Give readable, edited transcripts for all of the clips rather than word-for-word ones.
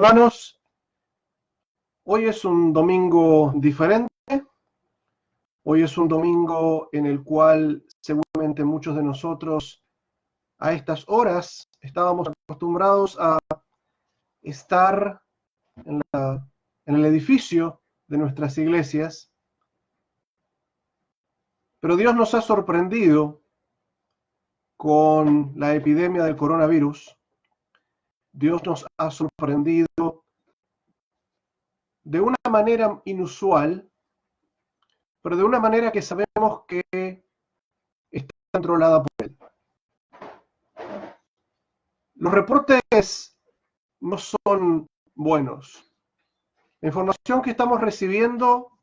Hermanos, hoy es un domingo diferente. Hoy es un domingo en el cual seguramente muchos de nosotros a estas horas estábamos acostumbrados a estar en el edificio de nuestras iglesias, pero Dios nos ha sorprendido con la epidemia del coronavirus. Dios nos ha sorprendido de una manera inusual, pero de una manera que sabemos que está controlada por Él. Los reportes no son buenos. La información que estamos recibiendo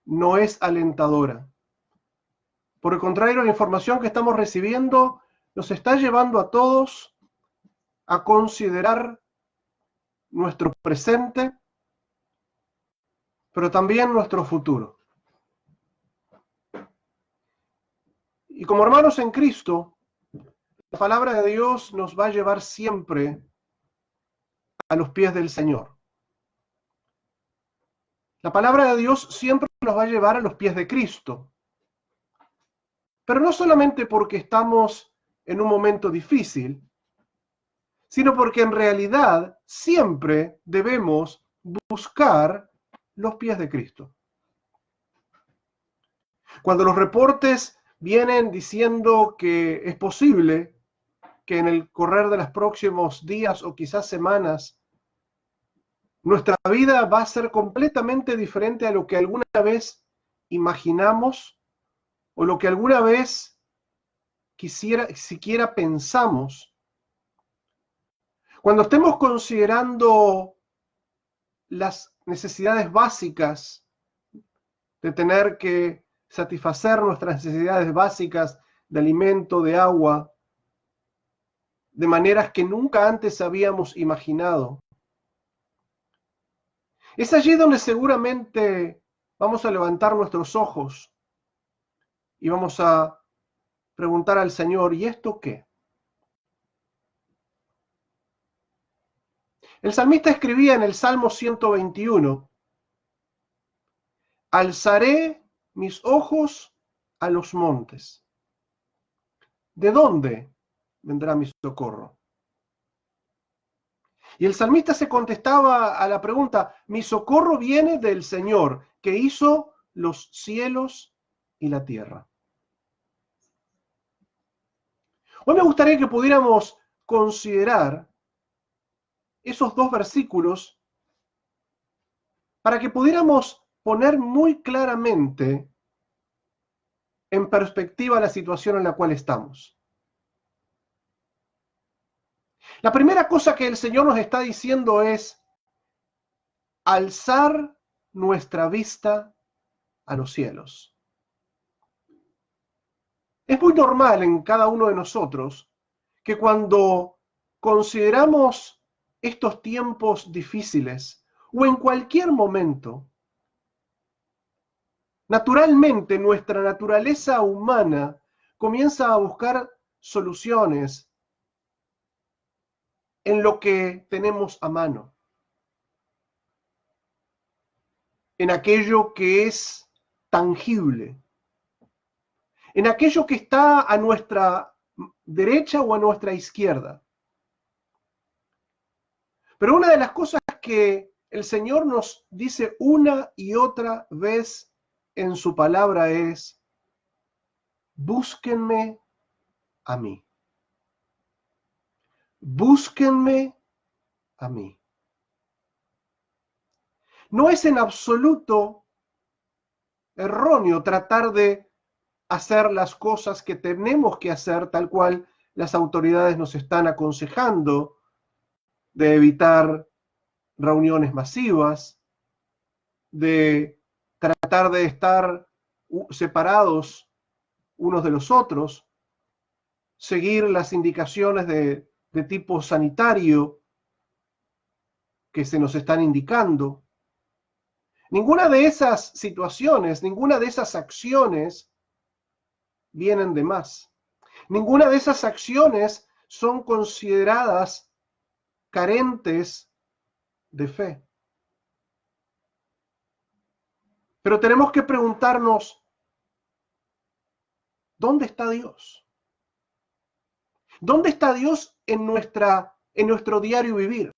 no es alentadora. Por el contrario, la información que estamos recibiendo nos está llevando a todos a considerar nuestro presente, pero también nuestro futuro. Y como hermanos en Cristo, la palabra de Dios nos va a llevar siempre a los pies del Señor. La palabra de Dios siempre nos va a llevar a los pies de Cristo. Pero no solamente porque estamos en un momento difícil, sino porque en realidad siempre debemos buscar los pies de Cristo. Cuando los reportes vienen diciendo que es posible que en el correr de los próximos días o quizás semanas nuestra vida va a ser completamente diferente a lo que alguna vez imaginamos o lo que alguna vez siquiera pensamos. Cuando estemos considerando las necesidades básicas de tener que satisfacer nuestras necesidades básicas de alimento, de agua, de maneras que nunca antes habíamos imaginado, es allí donde seguramente vamos a levantar nuestros ojos y vamos a preguntar al Señor, ¿y esto qué? El salmista escribía en el Salmo 121, alzaré mis ojos a los montes. ¿De dónde vendrá mi socorro? Y el salmista se contestaba a la pregunta, mi socorro viene del Señor, que hizo los cielos y la tierra. Hoy me gustaría que pudiéramos considerar esos dos versículos para que pudiéramos poner muy claramente en perspectiva la situación en la cual estamos. La primera cosa que el Señor nos está diciendo es alzar nuestra vista a los cielos. Es muy normal en cada uno de nosotros que cuando consideramos estos tiempos difíciles o en cualquier momento, naturalmente nuestra naturaleza humana comienza a buscar soluciones en lo que tenemos a mano, en aquello que es tangible, en aquello que está a nuestra derecha o a nuestra izquierda. Pero una de las cosas que el Señor nos dice una y otra vez en su palabra es, búsquenme a mí. Búsquenme a mí. No es en absoluto erróneo tratar de hacer las cosas que tenemos que hacer tal cual las autoridades nos están aconsejando, de evitar reuniones masivas, de tratar de estar separados unos de los otros, seguir las indicaciones de tipo sanitario que se nos están indicando. Ninguna de esas situaciones, ninguna de esas acciones vienen de más. Ninguna de esas acciones son consideradas carentes de fe. Pero tenemos que preguntarnos, ¿dónde está Dios? ¿Dónde está Dios en nuestro diario vivir?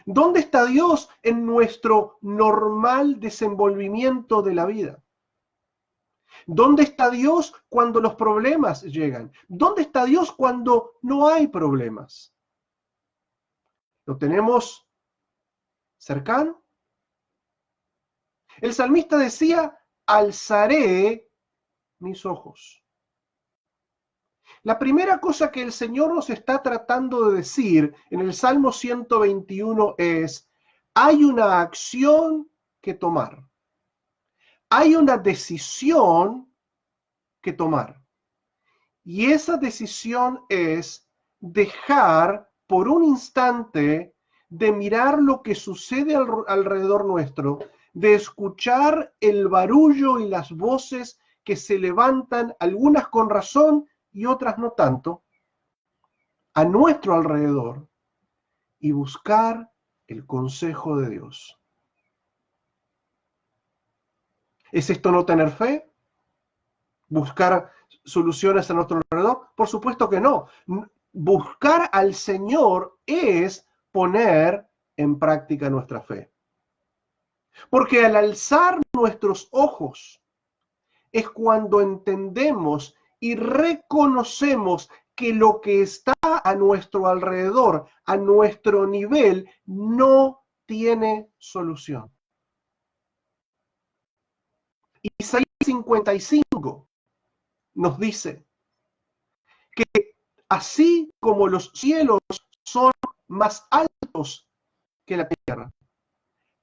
¿Dónde está Dios en nuestro normal desenvolvimiento de la vida? ¿Dónde está Dios cuando los problemas llegan? ¿Dónde está Dios cuando no hay problemas? ¿Lo tenemos cercano? El salmista decía, alzaré mis ojos. La primera cosa que el Señor nos está tratando de decir en el Salmo 121 es, hay una acción que tomar. Hay una decisión que tomar. Y esa decisión es dejar por un instante de mirar lo que sucede alrededor nuestro, de escuchar el barullo y las voces que se levantan, algunas con razón y otras no tanto, a nuestro alrededor, y buscar el consejo de Dios. ¿Es esto no tener fe? ¿Buscar soluciones a nuestro alrededor? Por supuesto que no. Buscar al Señor es poner en práctica nuestra fe. Porque al alzar nuestros ojos es cuando entendemos y reconocemos que lo que está a nuestro alrededor, a nuestro nivel, no tiene solución. Isaías 55 nos dice que así como los cielos son más altos que la tierra,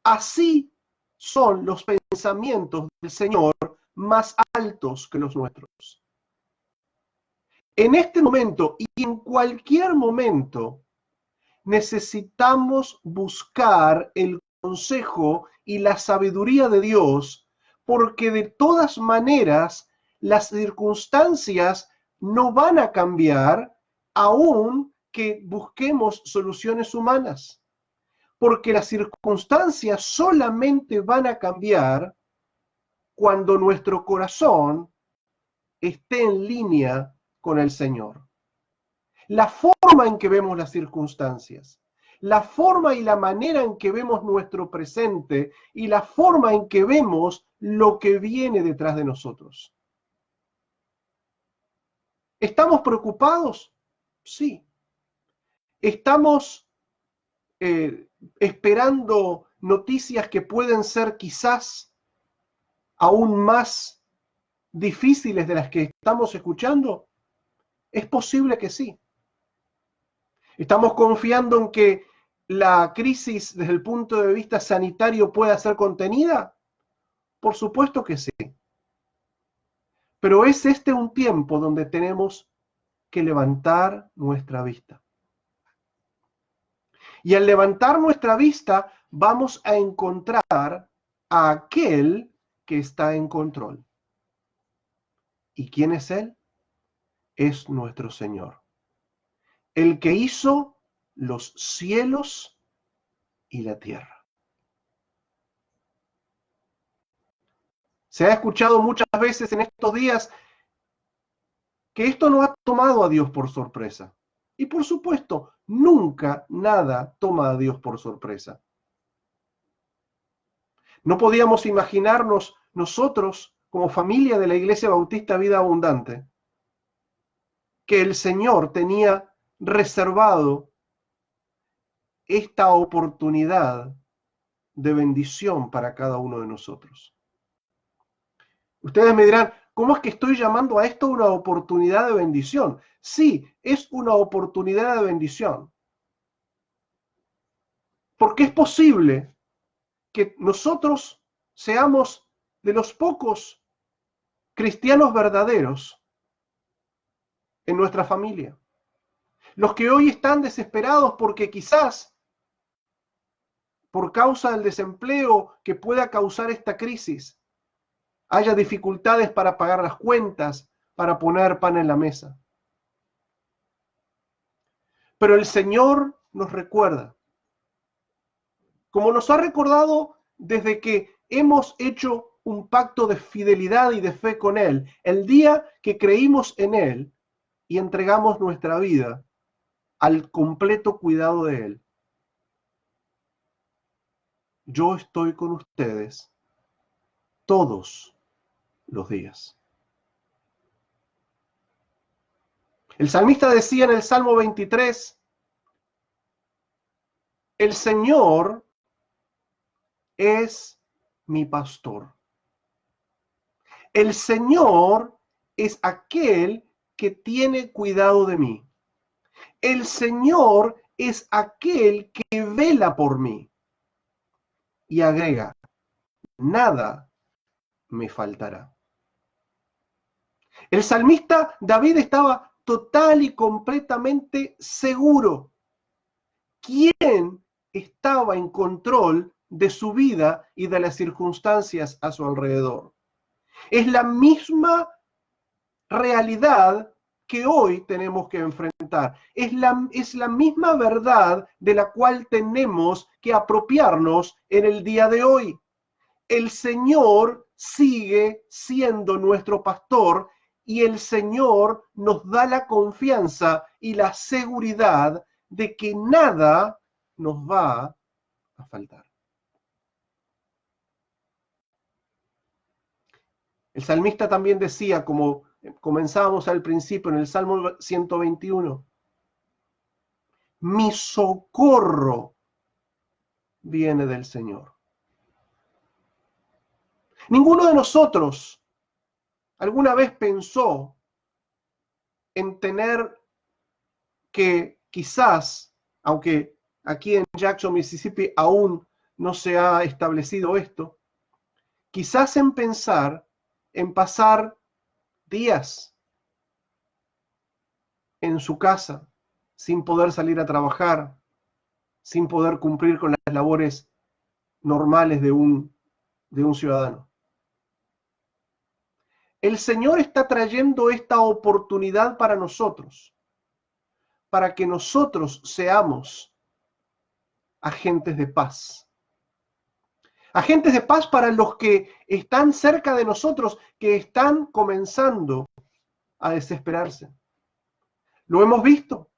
así son los pensamientos del Señor más altos que los nuestros. En este momento y en cualquier momento necesitamos buscar el consejo y la sabiduría de Dios, porque de todas maneras las circunstancias no van a cambiar aun que busquemos soluciones humanas, porque las circunstancias solamente van a cambiar cuando nuestro corazón esté en línea con el Señor. La forma en que vemos las circunstancias, la forma y la manera en que vemos nuestro presente y la forma en que vemos lo que viene detrás de nosotros. ¿Estamos preocupados? Sí. ¿Estamos esperando noticias que pueden ser quizás aún más difíciles de las que estamos escuchando? Es posible que sí. ¿Estamos confiando en que la crisis desde el punto de vista sanitario pueda ser contenida? Por supuesto que sí. Pero es este un tiempo donde tenemos que levantar nuestra vista. Y al levantar nuestra vista vamos a encontrar a aquel que está en control. ¿Y quién es Él? Es nuestro Señor. El que hizo los cielos y la tierra. Se ha escuchado muchas veces en estos días que esto no ha tomado a Dios por sorpresa. Y por supuesto, nunca nada toma a Dios por sorpresa. No podíamos imaginarnos nosotros, como familia de la Iglesia Bautista Vida Abundante, que el Señor tenía reservado esta oportunidad de bendición para cada uno de nosotros. Ustedes me dirán, ¿cómo es que estoy llamando a esto una oportunidad de bendición? Sí, es una oportunidad de bendición. Porque es posible que nosotros seamos de los pocos cristianos verdaderos en nuestra familia. Los que hoy están desesperados porque quizás por causa del desempleo que pueda causar esta crisis, haya dificultades para pagar las cuentas, para poner pan en la mesa. Pero el Señor nos recuerda como nos ha recordado desde que hemos hecho un pacto de fidelidad y de fe con Él, el día que creímos en Él y entregamos nuestra vida al completo cuidado de Él. Yo estoy con ustedes todos los días. El salmista decía en el Salmo 23, el Señor es mi pastor. El Señor es aquel que tiene cuidado de mí. El Señor es aquel que vela por mí. Y agrega, nada me faltará. El salmista David estaba total y completamente seguro. ¿Quién estaba en control de su vida y de las circunstancias a su alrededor? Es la misma realidad que hoy tenemos que enfrentar. Es la misma verdad de la cual tenemos que apropiarnos en el día de hoy. El Señor sigue siendo nuestro pastor y el Señor nos da la confianza y la seguridad de que nada nos va a faltar. El salmista también decía, como comenzábamos al principio en el Salmo 121, mi socorro viene del Señor. Ninguno de nosotros alguna vez pensó en tener que quizás, aunque aquí en Jackson, Mississippi, aún no se ha establecido esto, quizás en pensar en pasar días en su casa sin poder salir a trabajar, sin poder cumplir con las labores normales de un ciudadano. El Señor está trayendo esta oportunidad para nosotros, para que nosotros seamos agentes de paz. Agentes de paz para los que están cerca de nosotros, que están comenzando a desesperarse. Lo hemos visto.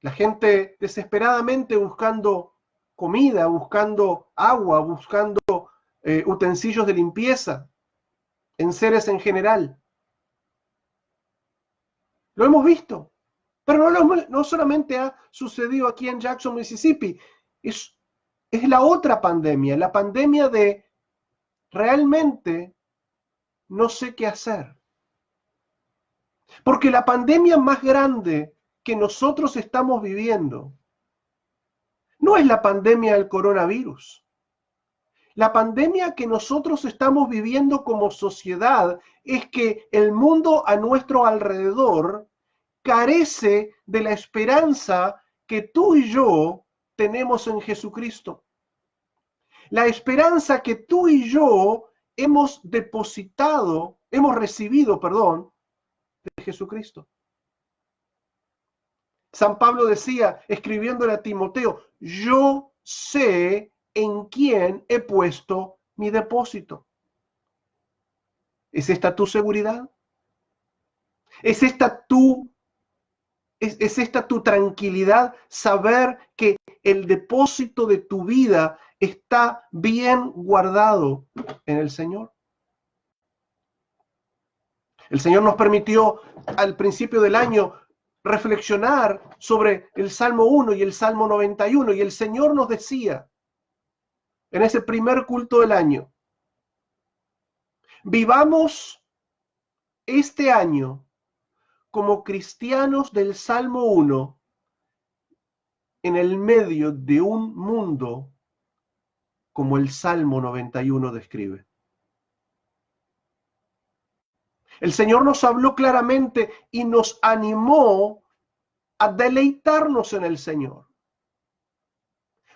La gente desesperadamente buscando comida, buscando agua, buscando utensilios de limpieza, en seres en general. Lo hemos visto. Pero no solamente ha sucedido aquí en Jackson, Mississippi. Es la otra pandemia, la pandemia de realmente no sé qué hacer. Porque la pandemia más grande que nosotros estamos viviendo no es la pandemia del coronavirus. La pandemia que nosotros estamos viviendo como sociedad es que el mundo a nuestro alrededor carece de la esperanza que tú y yo tenemos en Jesucristo. La esperanza que tú y yo hemos recibido, de Jesucristo. San Pablo decía, escribiéndole a Timoteo, yo sé en quién he puesto mi depósito. ¿Es esta tu seguridad? ¿Es esta tu tranquilidad? Saber que el depósito de tu vida está bien guardado en el Señor. El Señor nos permitió al principio del año reflexionar sobre el Salmo 1 y el Salmo 91, y el Señor nos decía en ese primer culto del año, vivamos este año como cristianos del Salmo 1 en el medio de un mundo como el Salmo 91 describe. El Señor nos habló claramente y nos animó a deleitarnos en el Señor.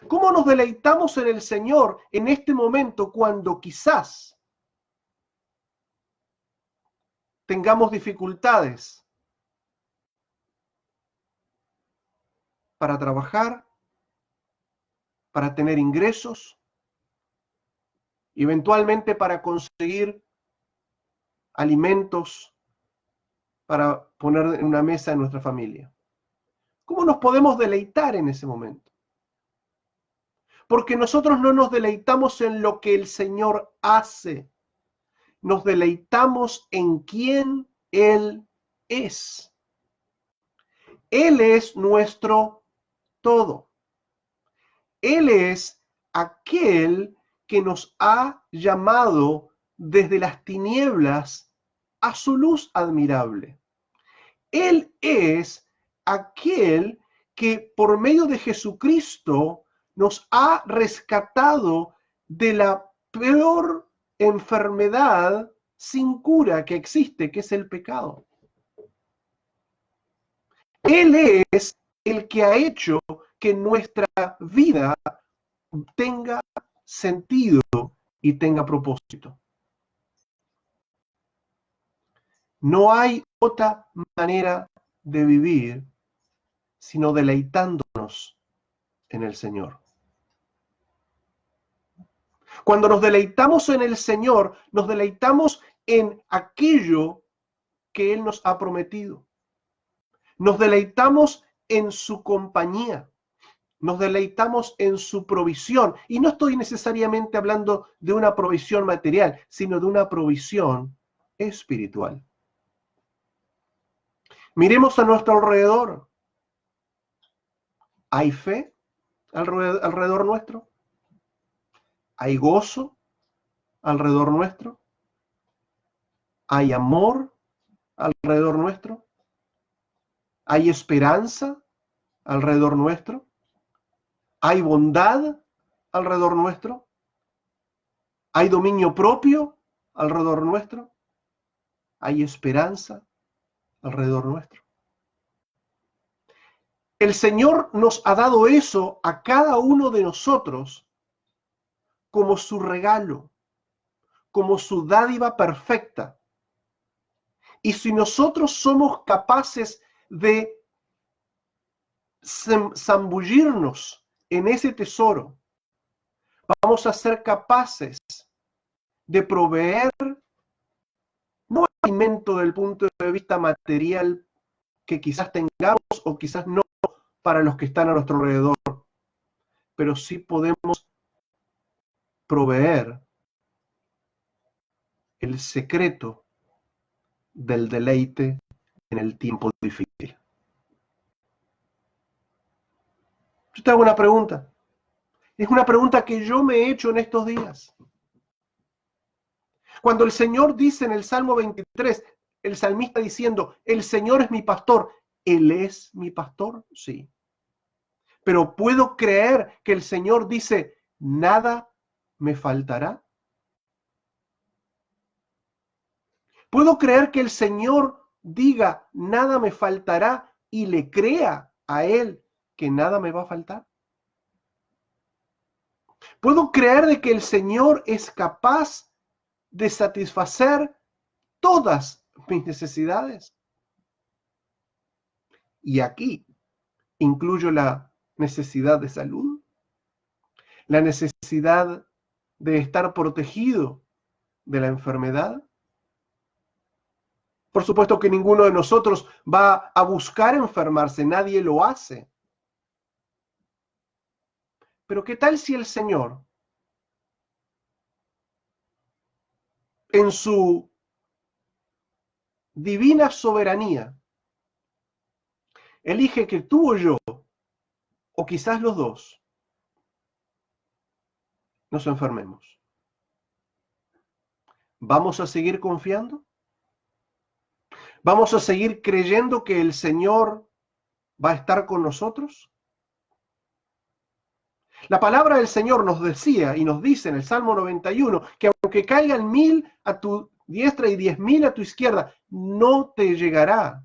¿Cómo nos deleitamos en el Señor en este momento cuando quizás tengamos dificultades para trabajar, para tener ingresos, eventualmente para conseguir alimentos para poner en una mesa en nuestra familia. ¿Cómo nos podemos deleitar en ese momento? Porque nosotros no nos deleitamos en lo que el Señor hace, nos deleitamos en quién Él es. Él es nuestro todo. Él es aquel que nos ha llamado desde las tinieblas a su luz admirable. Él es aquel que por medio de Jesucristo nos ha rescatado de la peor enfermedad sin cura que existe, que es el pecado. Él es el que ha hecho que nuestra vida tenga sentido y tenga propósito. No hay otra manera de vivir sino deleitándonos en el Señor. Cuando nos deleitamos en el Señor, nos deleitamos en aquello que Él nos ha prometido. Nos deleitamos en su compañía. Nos deleitamos en su provisión. Y no estoy necesariamente hablando de una provisión material, sino de una provisión espiritual. Miremos a nuestro alrededor. ¿Hay fe alrededor nuestro? ¿Hay gozo alrededor nuestro? ¿Hay amor alrededor nuestro? ¿Hay esperanza alrededor nuestro? ¿Hay bondad alrededor nuestro? ¿Hay dominio propio alrededor nuestro? ¿Hay esperanza alrededor nuestro? El Señor nos ha dado eso a cada uno de nosotros como su regalo, como su dádiva perfecta. Y si nosotros somos capaces de zambullirnos en ese tesoro, vamos a ser capaces de proveer no alimento del punto de vista material que quizás tengamos o quizás no para los que están a nuestro alrededor, pero sí podemos proveer el secreto del deleite en el tiempo difícil. Yo te hago una pregunta. Es una pregunta que yo me he hecho en estos días. Cuando el Señor dice en el Salmo 23, el salmista diciendo, el Señor es mi pastor, ¿Él es mi pastor? Sí. Pero ¿puedo creer que el Señor dice, nada me faltará? ¿Puedo creer que el Señor diga, nada me faltará y le crea a Él que nada me va a faltar? ¿Puedo creer de que el Señor es capaz de satisfacer todas mis necesidades? Y aquí incluyo la necesidad de salud, la necesidad de estar protegido de la enfermedad. Por supuesto que ninguno de nosotros va a buscar enfermarse, nadie lo hace. Pero ¿qué tal si el Señor, en su divina soberanía, elige que tú o yo, o quizás los dos, nos enfermemos? ¿Vamos a seguir confiando? ¿Vamos a seguir creyendo que el Señor va a estar con nosotros? La palabra del Señor nos decía y nos dice en el Salmo 91 que aunque caigan 1000 a tu diestra y 10.000 a tu izquierda, no te llegará.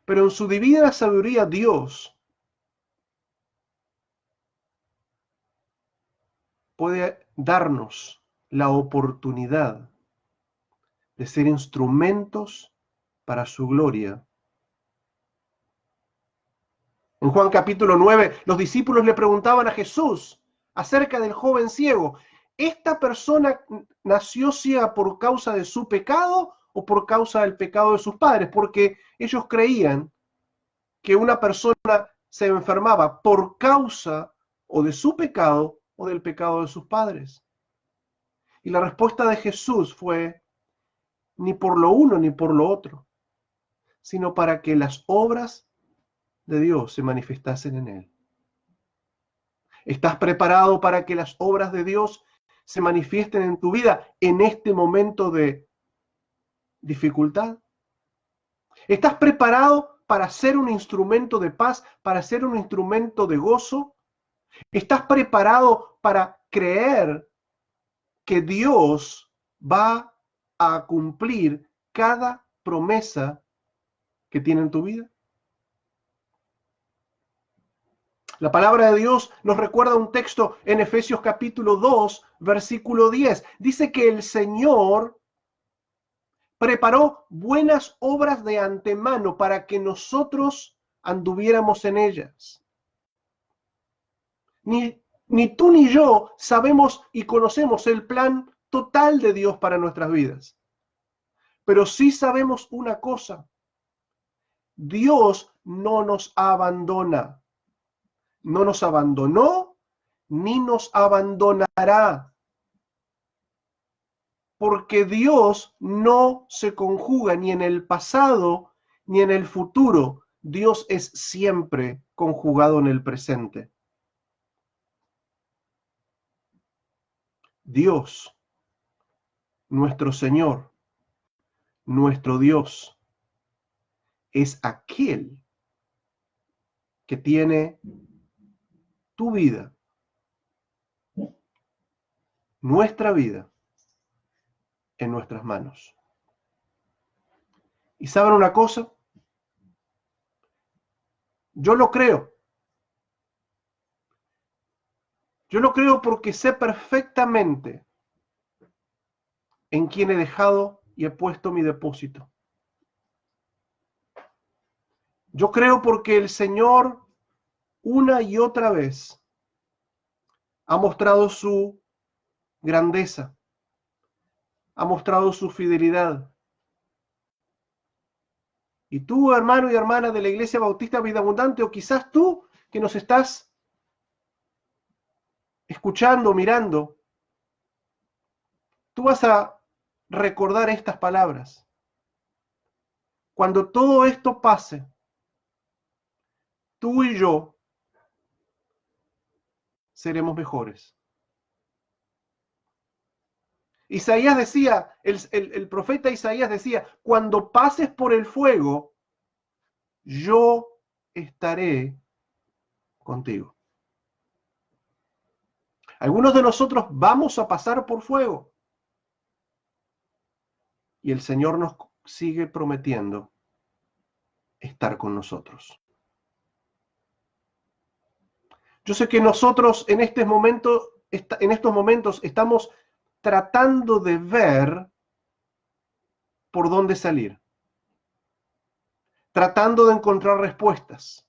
Pero en su divina sabiduría Dios puede darnos la oportunidad de ser instrumentos para su gloria En Juan capítulo 9, los discípulos le preguntaban a Jesús acerca del joven ciego: ¿esta persona nació ciega por causa de su pecado o por causa del pecado de sus padres? Porque ellos creían que una persona se enfermaba por causa o de su pecado o del pecado de sus padres. Y la respuesta de Jesús fue: ni por lo uno ni por lo otro, sino para que las obras de Dios se manifestasen en él. ¿Estás preparado para que las obras de Dios se manifiesten en tu vida en este momento de dificultad? ¿Estás preparado para ser un instrumento de paz, para ser un instrumento de gozo? ¿Estás preparado para creer que Dios va a cumplir cada promesa que tiene en tu vida? La palabra de Dios nos recuerda un texto en Efesios capítulo 2, versículo 10. Dice que el Señor preparó buenas obras de antemano para que nosotros anduviéramos en ellas. Ni tú ni yo sabemos y conocemos el plan total de Dios para nuestras vidas. Pero sí sabemos una cosa: Dios no nos abandona. No nos abandonó ni nos abandonará. Porque Dios no se conjuga ni en el pasado ni en el futuro. Dios es siempre conjugado en el presente. Dios, nuestro Señor, nuestro Dios, es aquel que tiene tu vida, nuestra vida, en nuestras manos. ¿Y saben una cosa? Yo lo creo. Yo lo creo porque sé perfectamente en quién he dejado y he puesto mi depósito. Yo creo porque el Señor una y otra vez ha mostrado su grandeza, ha mostrado su fidelidad. Y tú, hermano y hermana de la Iglesia Bautista Vida Abundante, o quizás tú que nos estás escuchando, mirando, tú vas a recordar estas palabras. Cuando todo esto pase, tú y yo seremos mejores. Isaías decía, el profeta Isaías decía: cuando pases por el fuego, yo estaré contigo. Algunos de nosotros vamos a pasar por fuego. Y el Señor nos sigue prometiendo estar con nosotros. Yo sé que nosotros en estos momentos estamos tratando de ver por dónde salir, tratando de encontrar respuestas.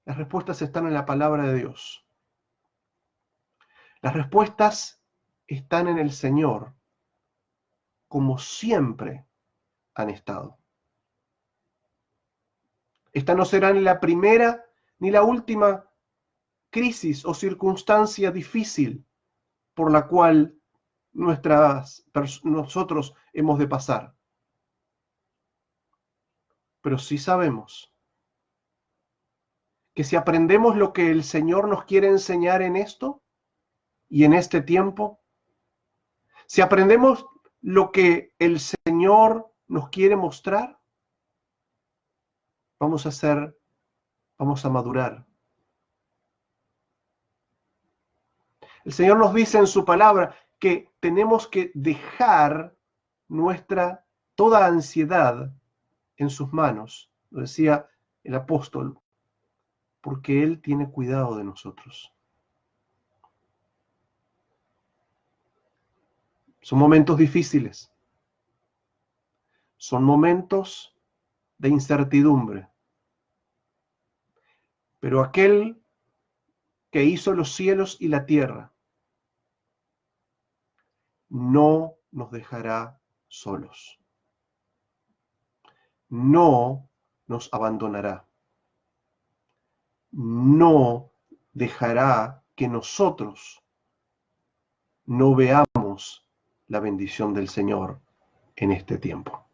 Las respuestas están en la palabra de Dios. Las respuestas están en el Señor, como siempre han estado. Esta no será ni la primera ni la última crisis o circunstancia difícil por la cual nosotros hemos de pasar. Pero sí sabemos que si aprendemos lo que el Señor nos quiere enseñar en esto y en este tiempo, si aprendemos lo que el Señor nos quiere mostrar, vamos a madurar. El Señor nos dice en su palabra que tenemos que dejar toda ansiedad en sus manos, lo decía el apóstol, porque Él tiene cuidado de nosotros. Son momentos difíciles, son momentos de incertidumbre, Pero aquel que hizo los cielos y la tierra no nos dejará solos. No nos abandonará. No dejará que nosotros no veamos la bendición del Señor en este tiempo.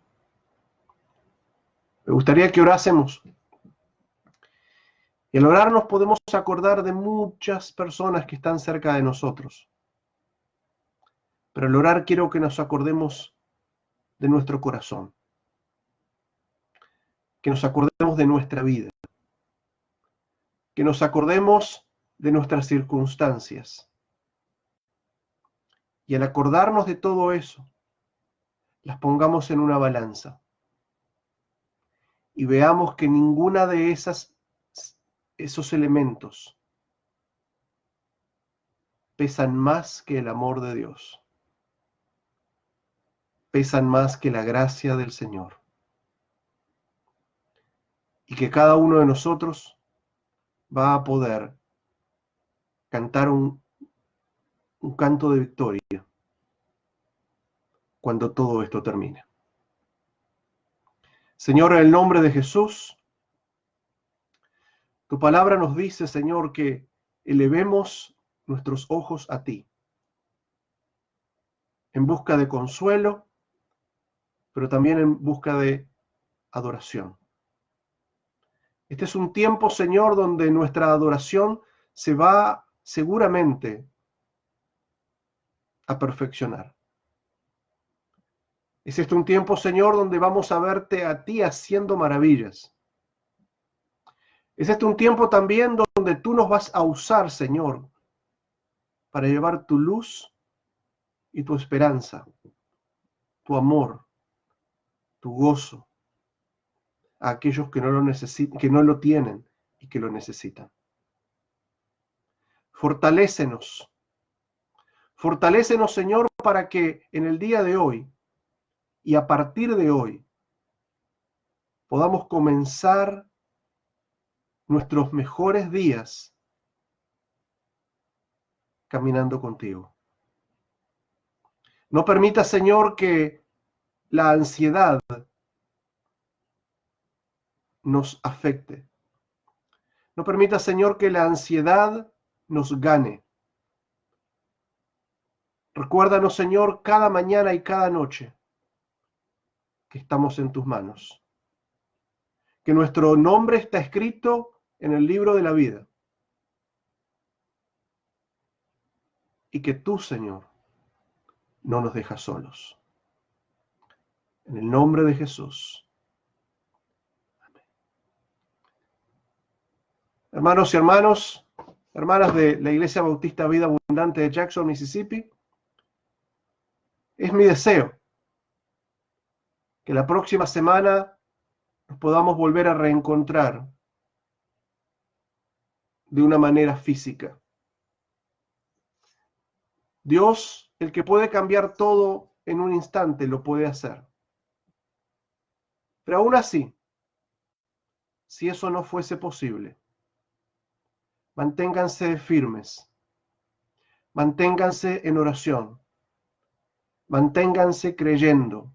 Me gustaría que orásemos. Y al orar nos podemos acordar de muchas personas que están cerca de nosotros. Pero al orar quiero que nos acordemos de nuestro corazón, que nos acordemos de nuestra vida, que nos acordemos de nuestras circunstancias. Y al acordarnos de todo eso, las pongamos en una balanza y veamos que ninguna de esos elementos pesan más que el amor de Dios, pesan más que la gracia del Señor, y que cada uno de nosotros va a poder cantar un canto de victoria cuando todo esto termine. Señor, en el nombre de Jesús, tu palabra nos dice, Señor, que elevemos nuestros ojos a ti, en busca de consuelo, pero también en busca de adoración. Este es un tiempo, Señor, donde nuestra adoración se va seguramente a perfeccionar. Es este un tiempo, Señor, donde vamos a verte a ti haciendo maravillas. Es este un tiempo también donde tú nos vas a usar, Señor, para llevar tu luz y tu esperanza, tu amor, tu gozo a aquellos que no lo necesitan, que no lo tienen y que lo necesitan. Fortalécenos. Fortalécenos, Señor, para que en el día de hoy y a partir de hoy podamos comenzar nuestros mejores días caminando contigo. No permita, Señor, que la ansiedad nos afecte. No permita, Señor, que la ansiedad nos gane. Recuérdanos, Señor, cada mañana y cada noche que estamos en tus manos, que nuestro nombre está escrito en el libro de la vida y que tú, Señor, no nos dejas solos. En el nombre de Jesús. Amén. Hermanos y hermanas de la Iglesia Bautista Vida Abundante de Jackson, Mississippi, es mi deseo que la próxima semana nos podamos volver a reencontrar de una manera física. Dios, el que puede cambiar todo en un instante, lo puede hacer. Pero aún así, si eso no fuese posible, manténganse firmes, manténganse en oración, manténganse creyendo,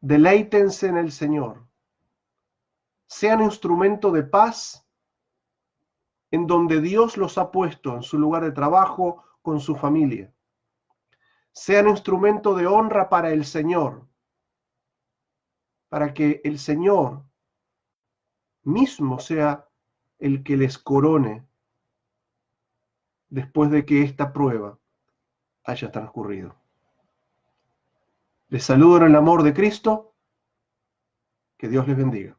deleítense en el Señor, sean instrumento de paz en donde Dios los ha puesto, en su lugar de trabajo, con su familia. Sean instrumento de honra para el Señor, para que el Señor mismo sea el que les corone después de que esta prueba haya transcurrido. Les saludo en el amor de Cristo. Que Dios les bendiga.